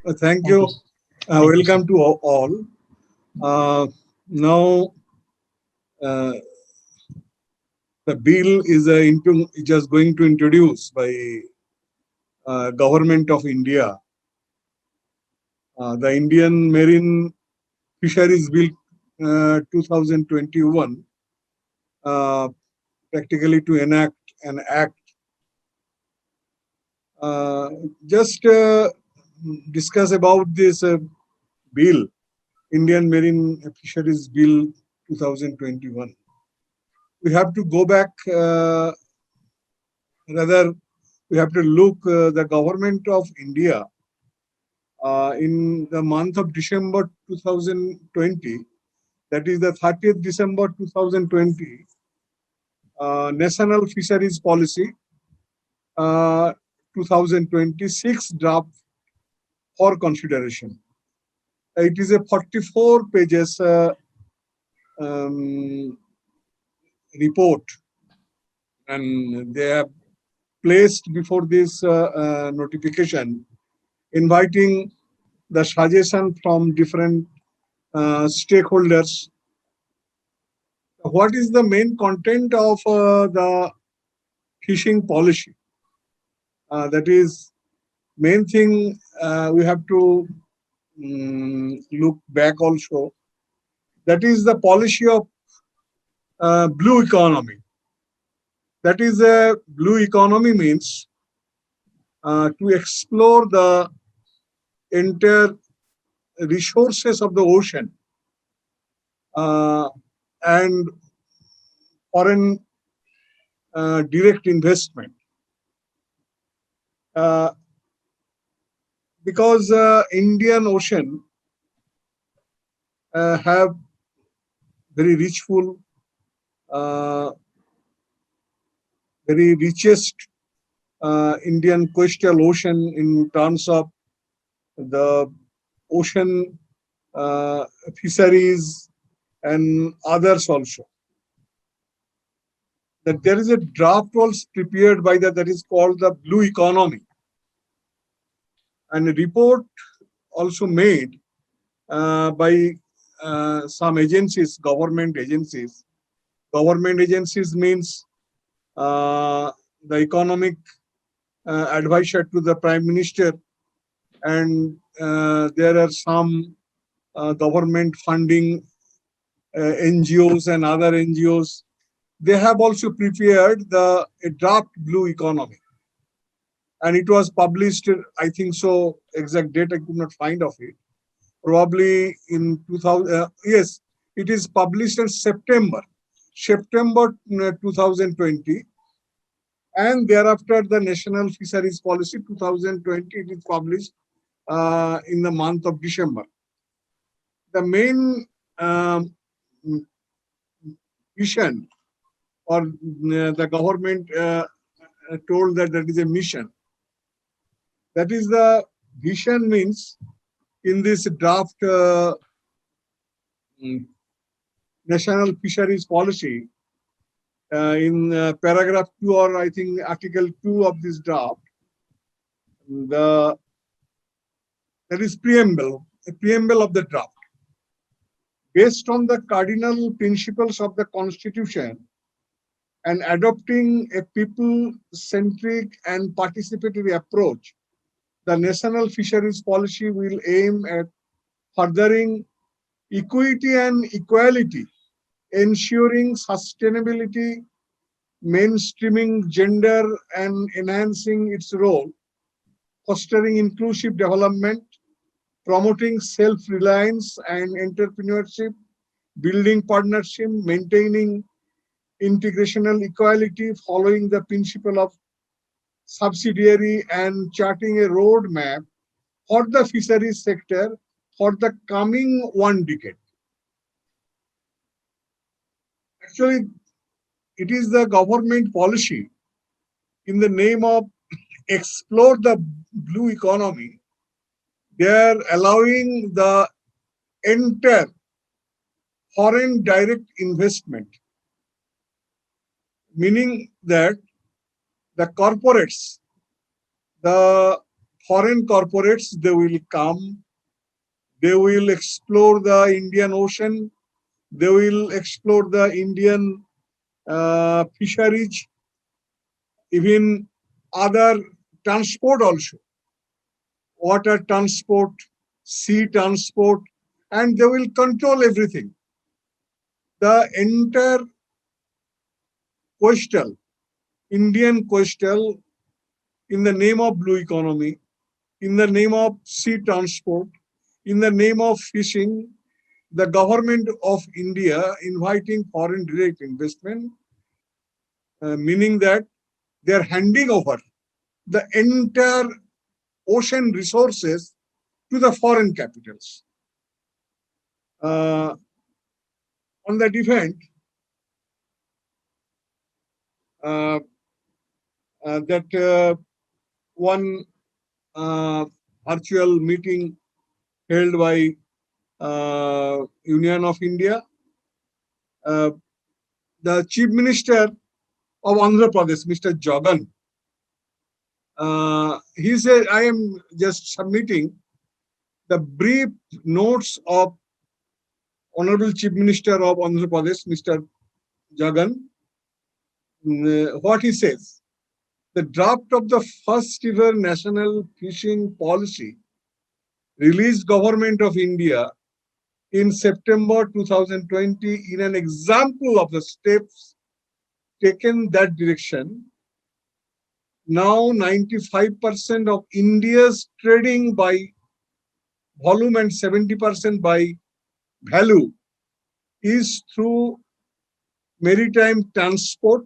Thank Thank you. you. Thank you, sir. Welcome to all. Now, uh, the bill is just going to introduce by Government of India, the Indian Marine Fisheries Bill 2021, uh, practically to enact an act. Uh, just discuss about this bill, Indian Marine Fisheries Bill 2021. We have to go back, rather, we have to look the government of India in the month of December 2020, that is the 30th December 2020, National Fisheries Policy uh, 2026 draft for consideration. It is a 44 pages um, report, and they have placed before this notification, inviting the suggestion from different stakeholders. What is the main content of the fishing policy? That is main thing we have to look back also. That is the policy of blue economy. That is a blue economy means to explore the entire resources of the ocean uh, and foreign direct investment. Uh, because Indian Ocean have very richful, uh, very richest Indian coastal ocean in terms of the ocean uh, fisheries and others also. That there is a draft was prepared by that is called the blue economy, and a report also made by some agencies, government agencies. Government agencies means the economic advisor to the prime minister, and there are some government funding NGOs and other NGOs. They have also prepared the a draft blue economy, and it was published. I think so. Exact date I could not find of it. Probably in 2000. Yes, it is published in September 2020, and thereafter the National Fisheries Policy 2020 it is published in the month of December. The main um, mission, or the government told that that is a mission. That is the vision means in this draft mm, National Fisheries Policy, in paragraph 2, or I think article 2 of this draft, the that is preamble, a preamble of the draft. Based on the cardinal principles of the Constitution and adopting a people-centric and participatory approach, the National Fisheries Policy will aim at furthering equity and equality, ensuring sustainability, mainstreaming gender and enhancing its role, fostering inclusive development, promoting self-reliance and entrepreneurship, building partnership, maintaining integrational equality, following the principle of subsidiary, and charting a roadmap for the fisheries sector for the coming one decade. Actually, it is the government policy in the name of explore the blue economy. They are allowing the entire foreign direct investment, meaning that the corporates, the foreign corporates, they will come, they will explore the Indian Ocean, they will explore the Indian fisheries, even other transport also, water transport, sea transport, and they will control everything. The entire coastal, Indian coastal, in the name of blue economy, in the name of sea transport, in the name of fishing, the government of India inviting foreign direct investment, meaning that they are handing over the entire ocean resources to the foreign capitals. On that event, one virtual meeting held by Union of India, the Chief Minister of Andhra Pradesh, Mr. Jagan, he said, I am just submitting the brief notes of Honorable Chief Minister of Andhra Pradesh, Mr. Jagan. What he says, the draft of the first ever national fishing policy released Government of India in September 2020 in an example of the steps taken that direction. Now 95% of India's trading by volume and 70% by value is through maritime transport.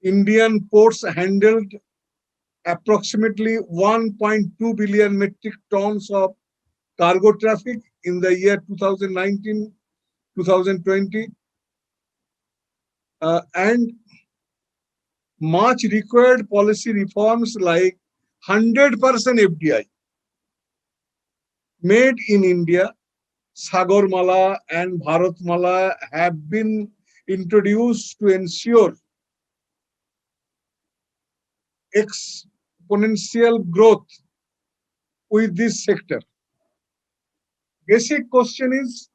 Indian ports handled approximately 1.2 billion metric tons of cargo traffic in the year 2019-2020, and much required policy reforms like 100% FDI made in India, Sagarmala and Bharatmala have been introduced to ensure exponential growth with this sector. Basic question is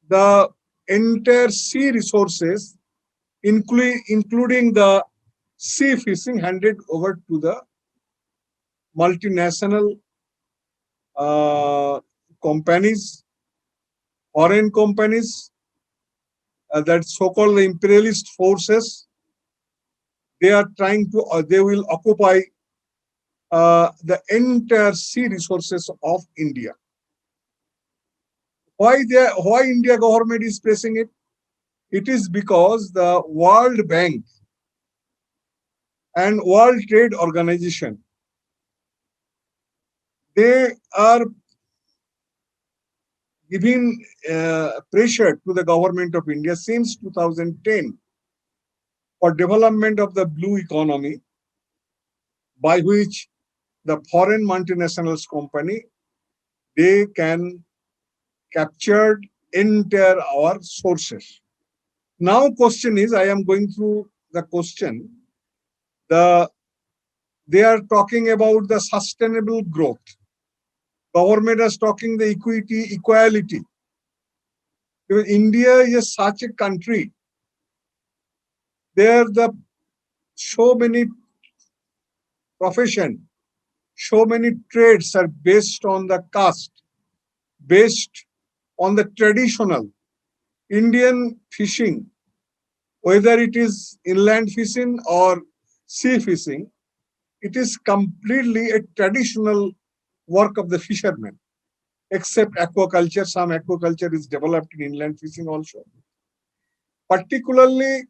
the entire sea resources, including the sea fishing, handed over to the multinational companies, foreign companies, that so-called imperialist forces. They are trying to, they will occupy the entire sea resources of India. Why India government is pressing it? It is because the World Bank and World Trade Organization, they are giving pressure to the government of India since 2010 for development of the blue economy, by which the foreign multinationals company, they can capture entire our sources. Now question is, I am going through the question, they are talking about the sustainable growth. Government is talking the equality. Because India is such a country, there the so many profession, so many trades are based on the caste, based on the traditional Indian fishing, whether it is inland fishing or sea fishing, it is completely a traditional work of the fishermen, except aquaculture. Some aquaculture is developed in inland fishing also. Particularly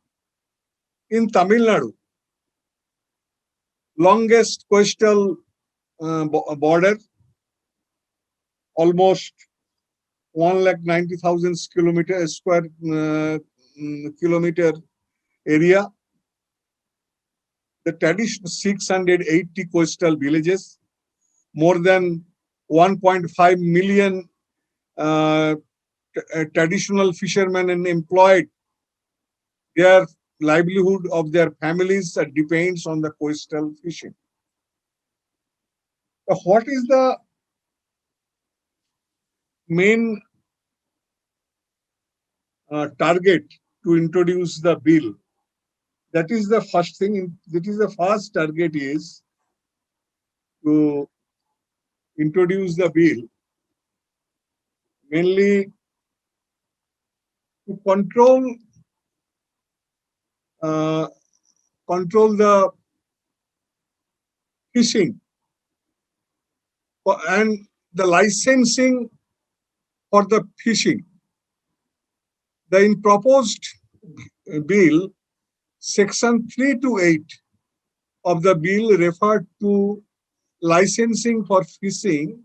in Tamil Nadu, longest coastal border, almost 190,000 square kilometer area. The traditional 680 coastal villages, more than 1.5 million traditional fishermen and employed. Their livelihood of their families depends on the coastal fishing. What is the main target to introduce the bill? That is the first thing. That is the first target is to introduce the bill mainly to uh, control the fishing and the licensing for the fishing. The in proposed bill, section 3 to 8 of the bill referred to licensing for fishing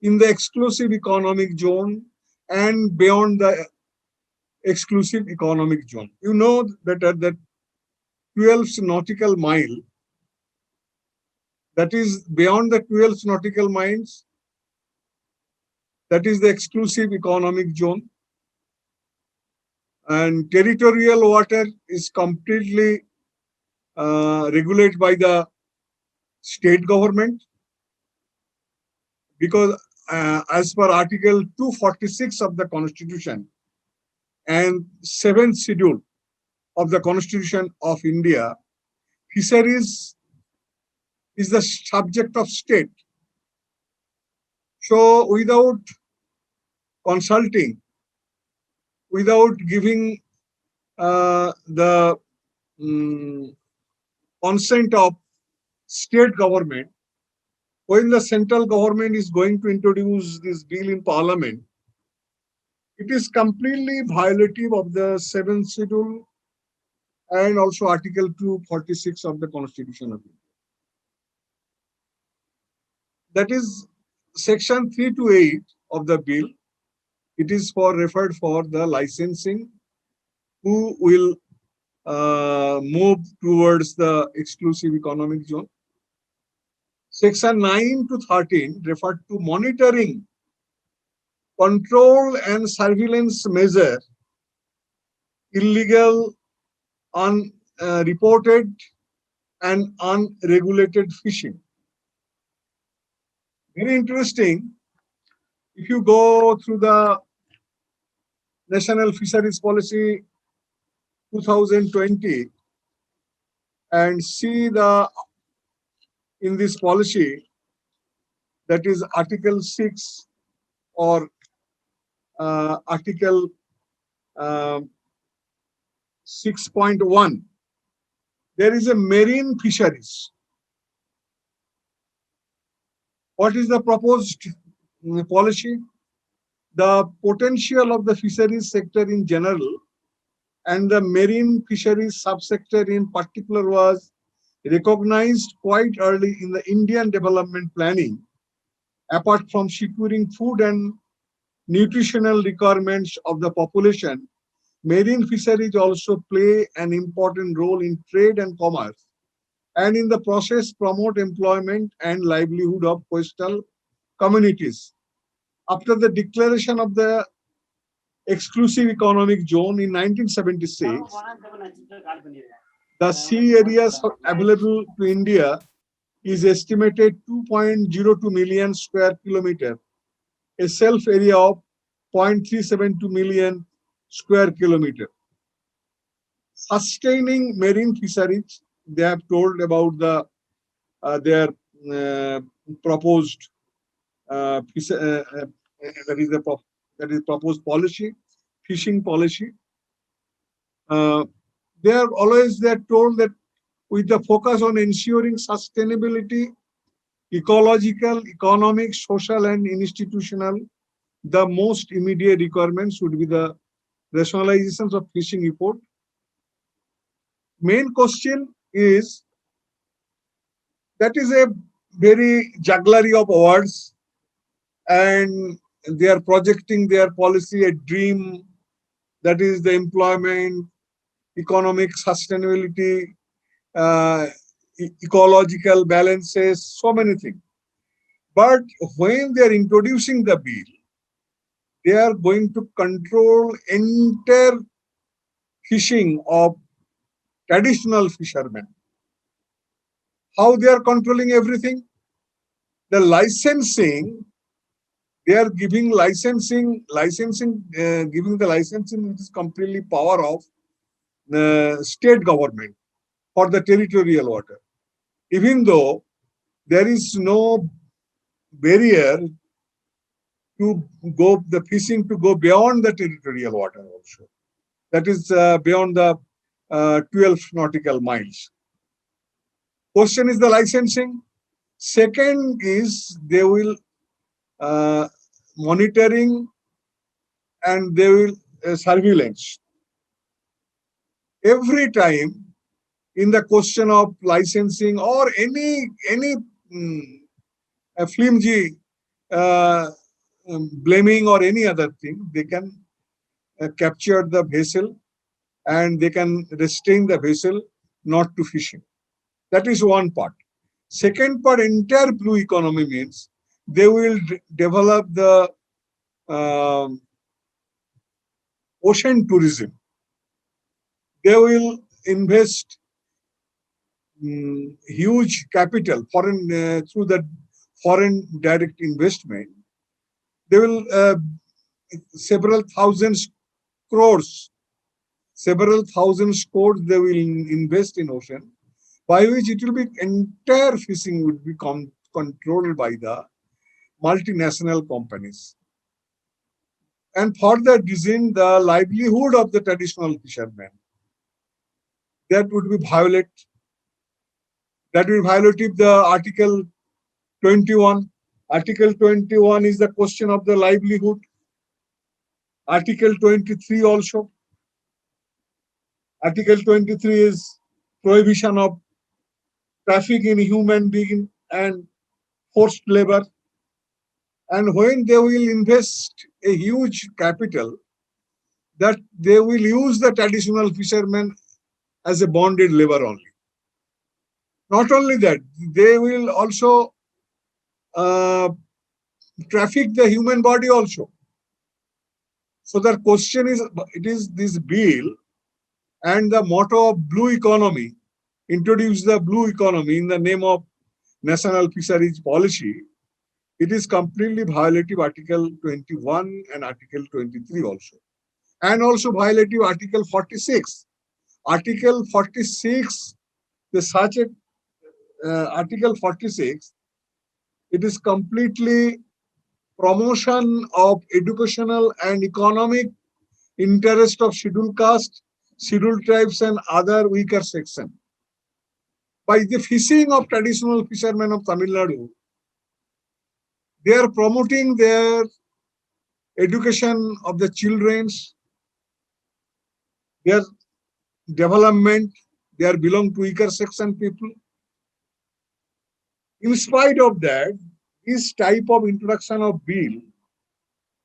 in the exclusive economic zone and beyond the exclusive economic zone. You know better that 12 nautical mile, that is beyond the 12 nautical miles, that is the exclusive economic zone, and territorial water is completely regulated by the state government, because as per Article 246 of the Constitution and 7th schedule of the Constitution of India, fisheries is the subject of state. So without consulting, without giving the consent of state government, when the central government is going to introduce this bill in parliament, it is completely violative of the 7th schedule and also Article 246 of the Constitution of India. That is section 3 to 8 of the bill. It is for referred for the licensing who will move towards the exclusive economic zone. Section 9 to 13 referred to monitoring, control and surveillance measure, illegal, unreported and unregulated fishing. Very interesting. If you go through the National Fisheries Policy 2020 and see the in this policy, that is Article 6 or Article 6.1, there is a marine fisheries. What is the proposed policy? The potential of the fisheries sector in general and the marine fisheries subsector in particular was recognized quite early in the Indian development planning. Apart from securing food and nutritional requirements of the population, marine fisheries also play an important role in trade and commerce, and in the process promote employment and livelihood of coastal communities. After the declaration of the exclusive economic zone in 1976, the sea areas available to India is estimated 2.02 million square kilometer, a self area of 0.372 million square kilometer. Sustaining marine fisheries, they have told about their proposed that is the proposed policy, fishing policy. They are always told that with the focus on ensuring sustainability, ecological, economic, social, and institutional, the most immediate requirements would be the rationalizations of fishing report. Main question is, that is a very jugglery of words, and they are projecting their policy a dream, that is the employment, economic sustainability, uh, ecological balances, so many things. But when they are introducing the bill, they are going to control entire fishing of traditional fishermen. How they are controlling everything? The licensing, they are giving giving the licensing, which is completely power of the state government for the territorial water. Even though there is no barrier to go the fishing to go beyond the territorial water also. That is beyond the 12 nautical miles. Question is the licensing. Second is they will uh, monitoring and they will surveillance. Every time in the question of licensing or any flimsy uh, blaming or any other thing, they can capture the vessel and they can restrain the vessel not to fishing. That is one part. Second part, entire blue economy means they will develop the um ocean tourism. They will invest huge capital foreign through the foreign direct investment. They will several thousands crores, several thousands crores they will invest in ocean, by which it will be entire fishing would be controlled by the multinational companies. And for that reason, the livelihood of the traditional fishermen, that would be violate, that will violate the Article 21. Article 21 is the question of the livelihood. Article 23 also. Article 23 is prohibition of traffic in human being and forced labor. And when they will invest a huge capital, that they will use the traditional fishermen as a bonded labor only. Not only that, they will also uh, traffic the human body also. So the question is, it is this bill and the motto of blue economy, introduce the blue economy in the name of national fisheries policy. It is completely violative Article 21 and Article 23 also. And also violative Article 46. Article 46, the such a Article 46, it is completely promotion of educational and economic interest of scheduled caste, scheduled tribes and other weaker section. By the fishing of traditional fishermen of Tamil Nadu, they are promoting their education of the children's, their development, they are belong to weaker section people. In spite of that, this type of introduction of bill,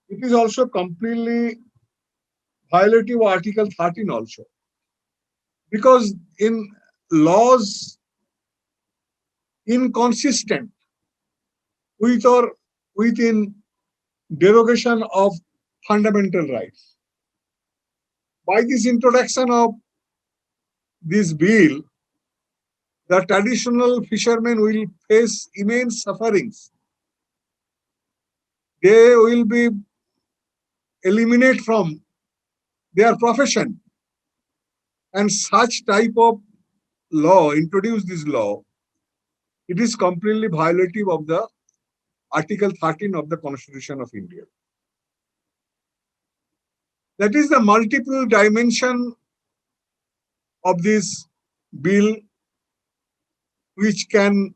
it is also completely violative Article 13 also. Because in laws inconsistent with or within derogation of fundamental rights. By this introduction of this bill, the traditional fishermen will face immense sufferings. They will be eliminated from their profession. And such type of law, introduce this law, it is completely violative of the Article 13 of the Constitution of India. That is the multiple dimension of this bill, which can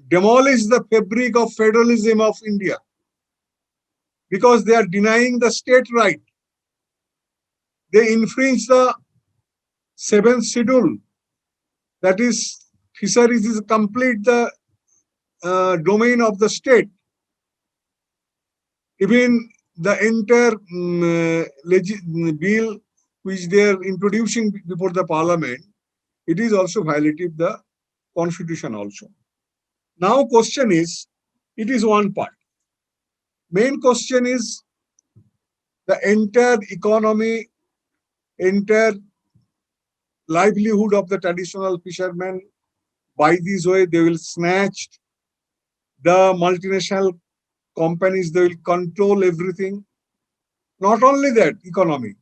demolish the fabric of federalism of India, because they are denying the state right. They infringe the 7th schedule, that is fisheries is complete the domain of the state. Even the entire bill which they are introducing before the parliament, it is also violative the constitution also. Now question is, it is one part. Main question is the entire economy, entire livelihood of the traditional fishermen. By this way, they will snatch The multinational companies, they will control everything. Not only that, economy.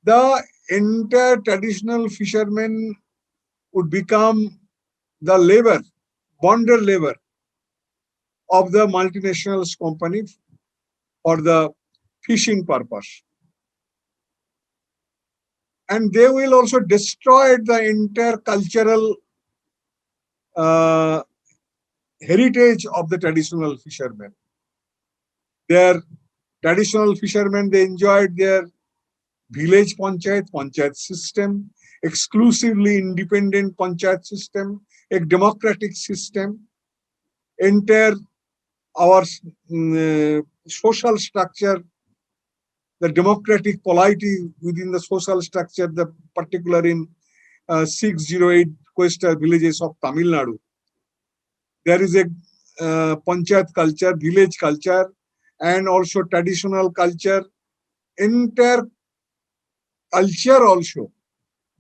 The entire traditional fishermen would become the labor, bonded labor of the multinational company for the fishing purpose. And they will also destroy the entire cultural uh, heritage of the traditional fishermen. Their traditional fishermen, they enjoyed their village panchayat system, exclusively independent panchayat system, a democratic system, entire our social structure, the democratic polity within the social structure, the particular in 608 coastal villages of Tamil Nadu. There is a panchayat culture, village culture, and also traditional culture, entire culture also.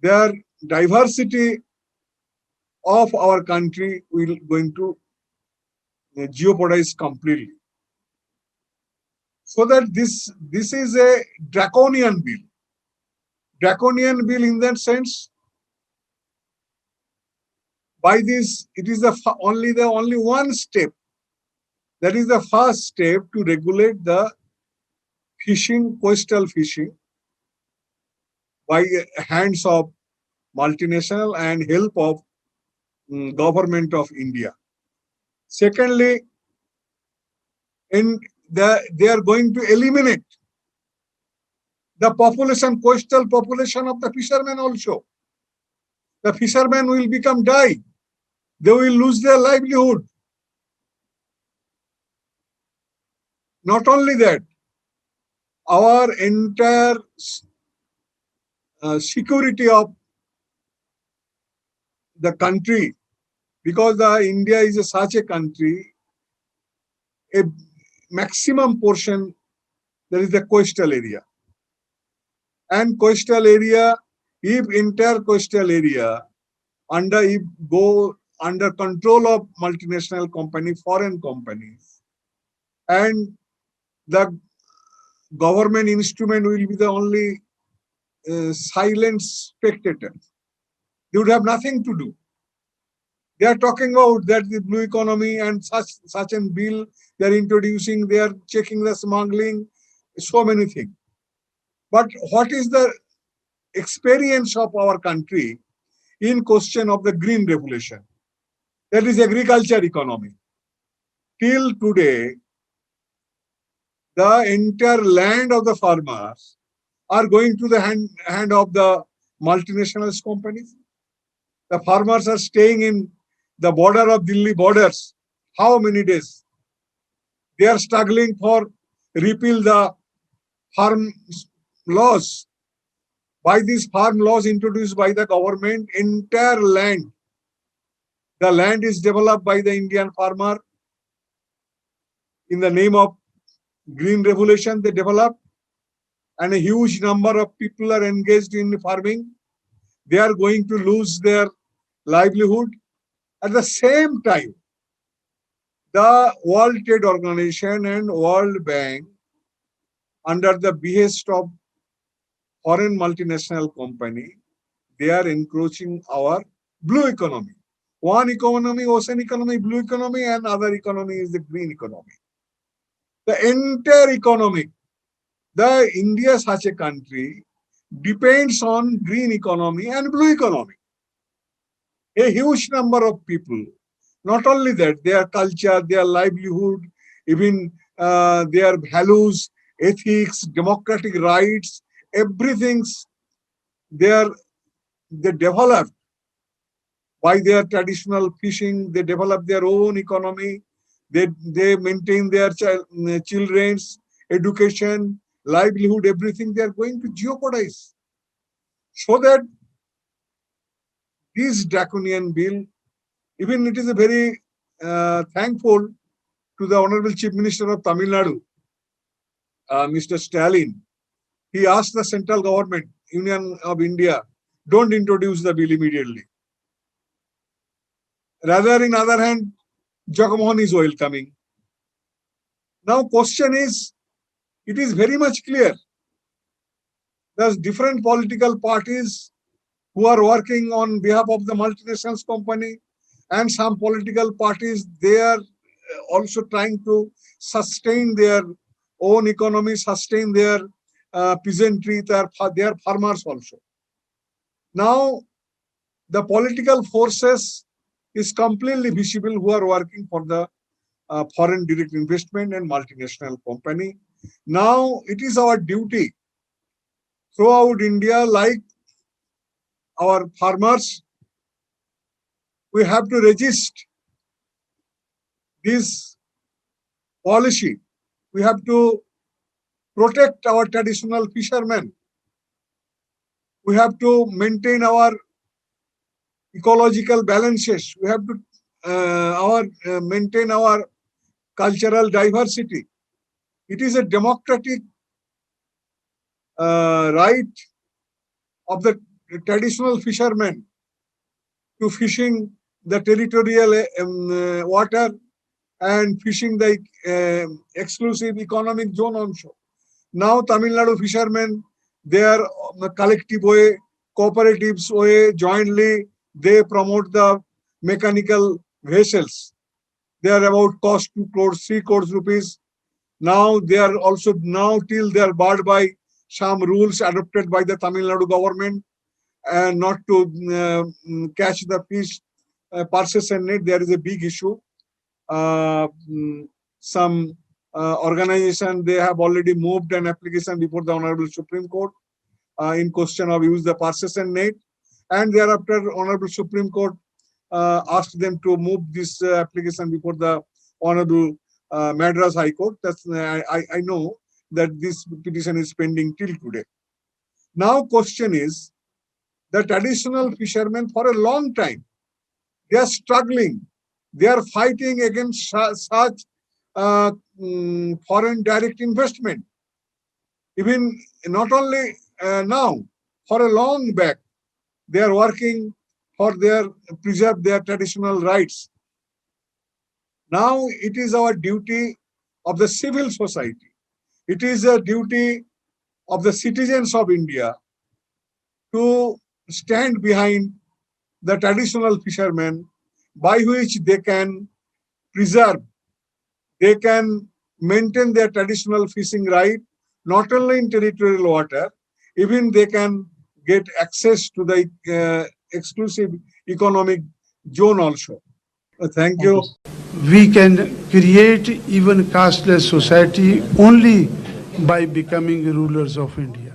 Their diversity of our country will going to jeopardize completely. So that this is a draconian bill. Draconian bill in that sense, by this, it is only one step. That is the first step to regulate the fishing, coastal fishing, by hands of multinational and help of government of India. Secondly, they are going to eliminate the population, coastal population of the fishermen also. The fishermen will become die. They will lose their livelihood. Not only that, our entire security of the country, because India is such a country, a maximum portion, there is the coastal area. And coastal area, if entire coastal area if go under control of multinational company, foreign companies, and the government instrument will be the only silent spectator. They would have nothing to do. They are talking about that the blue economy and such a bill they are introducing. They are checking the smuggling, so many things. But what is the experience of our country in question of the green revolution? That is agriculture economy. Till today, the entire land of the farmers are going to the hand of the multinational companies. The farmers are staying in the border of Delhi borders. How many days? They are struggling for repeal the farm laws. By these farm laws introduced by the government, entire land, the land is developed by the Indian farmer. In the name of green revolution, they develop, and a huge number of people are engaged in farming. They are going to lose their livelihood. At the same time, the World Trade Organization and World Bank, under the behest of foreign multinational company, they are encroaching our blue economy. One economy, ocean economy, blue economy, and other economy is the green economy. The entire economic, the India such a country depends on green economy and blue economy. A huge number of people, not only that, their culture, their livelihood, even their values, ethics, democratic rights, everything's they developed by their traditional fishing. They develop their own economy. They maintain their children's education, livelihood, everything. They are going to jeopardize. So that this draconian bill, even it is a very thankful to the Honorable Chief Minister of Tamil Nadu, Mr. Stalin. He asked the central government, Union of India, don't introduce the bill immediately. Rather, in other hand, Jagmohan is welcoming. Now question is, it is very much clear. There's different political parties who are working on behalf of the multinational company, and some political parties, they are also trying to sustain their own economy, sustain their peasantry, their farmers also. Now, the political forces is completely visible who are working for the foreign direct investment and multinational company. Now, it is our duty throughout India, like our farmers, we have to resist this policy. We have to protect our traditional fishermen. We have to maintain our ecological balances. We have to maintain our cultural diversity. It is a democratic right of the traditional fishermen to fishing the territorial water and fishing the exclusive economic zone also. Now Tamil Nadu fishermen, they are collective way, cooperatives way, jointly, they promote the mechanical vessels. They are about cost 2 crores, 3 crores rupees. Now they are also, now till they are barred by some rules adopted by the Tamil Nadu government, and not to catch the fish purses and net. There is a big issue. Some organization, they have already moved an application before the Honorable Supreme Court in question of use the purses and net, and thereafter Honorable Supreme Court asked them to move this application before the Honorable Madras High Court. That's I know that this petition is pending till today. Now question is, the traditional fishermen for a long time, they are struggling. They are fighting against such foreign direct investment. Even not only now, for a long back, they are working for preserve their traditional rights. Now it is our duty of the civil society. It is a duty of the citizens of India to stand behind the traditional fishermen, by which they can preserve, they can maintain their traditional fishing right, not only in territorial water, even they can get access to the exclusive economic zone also. Thank you. We can create even casteless society only by becoming rulers of India.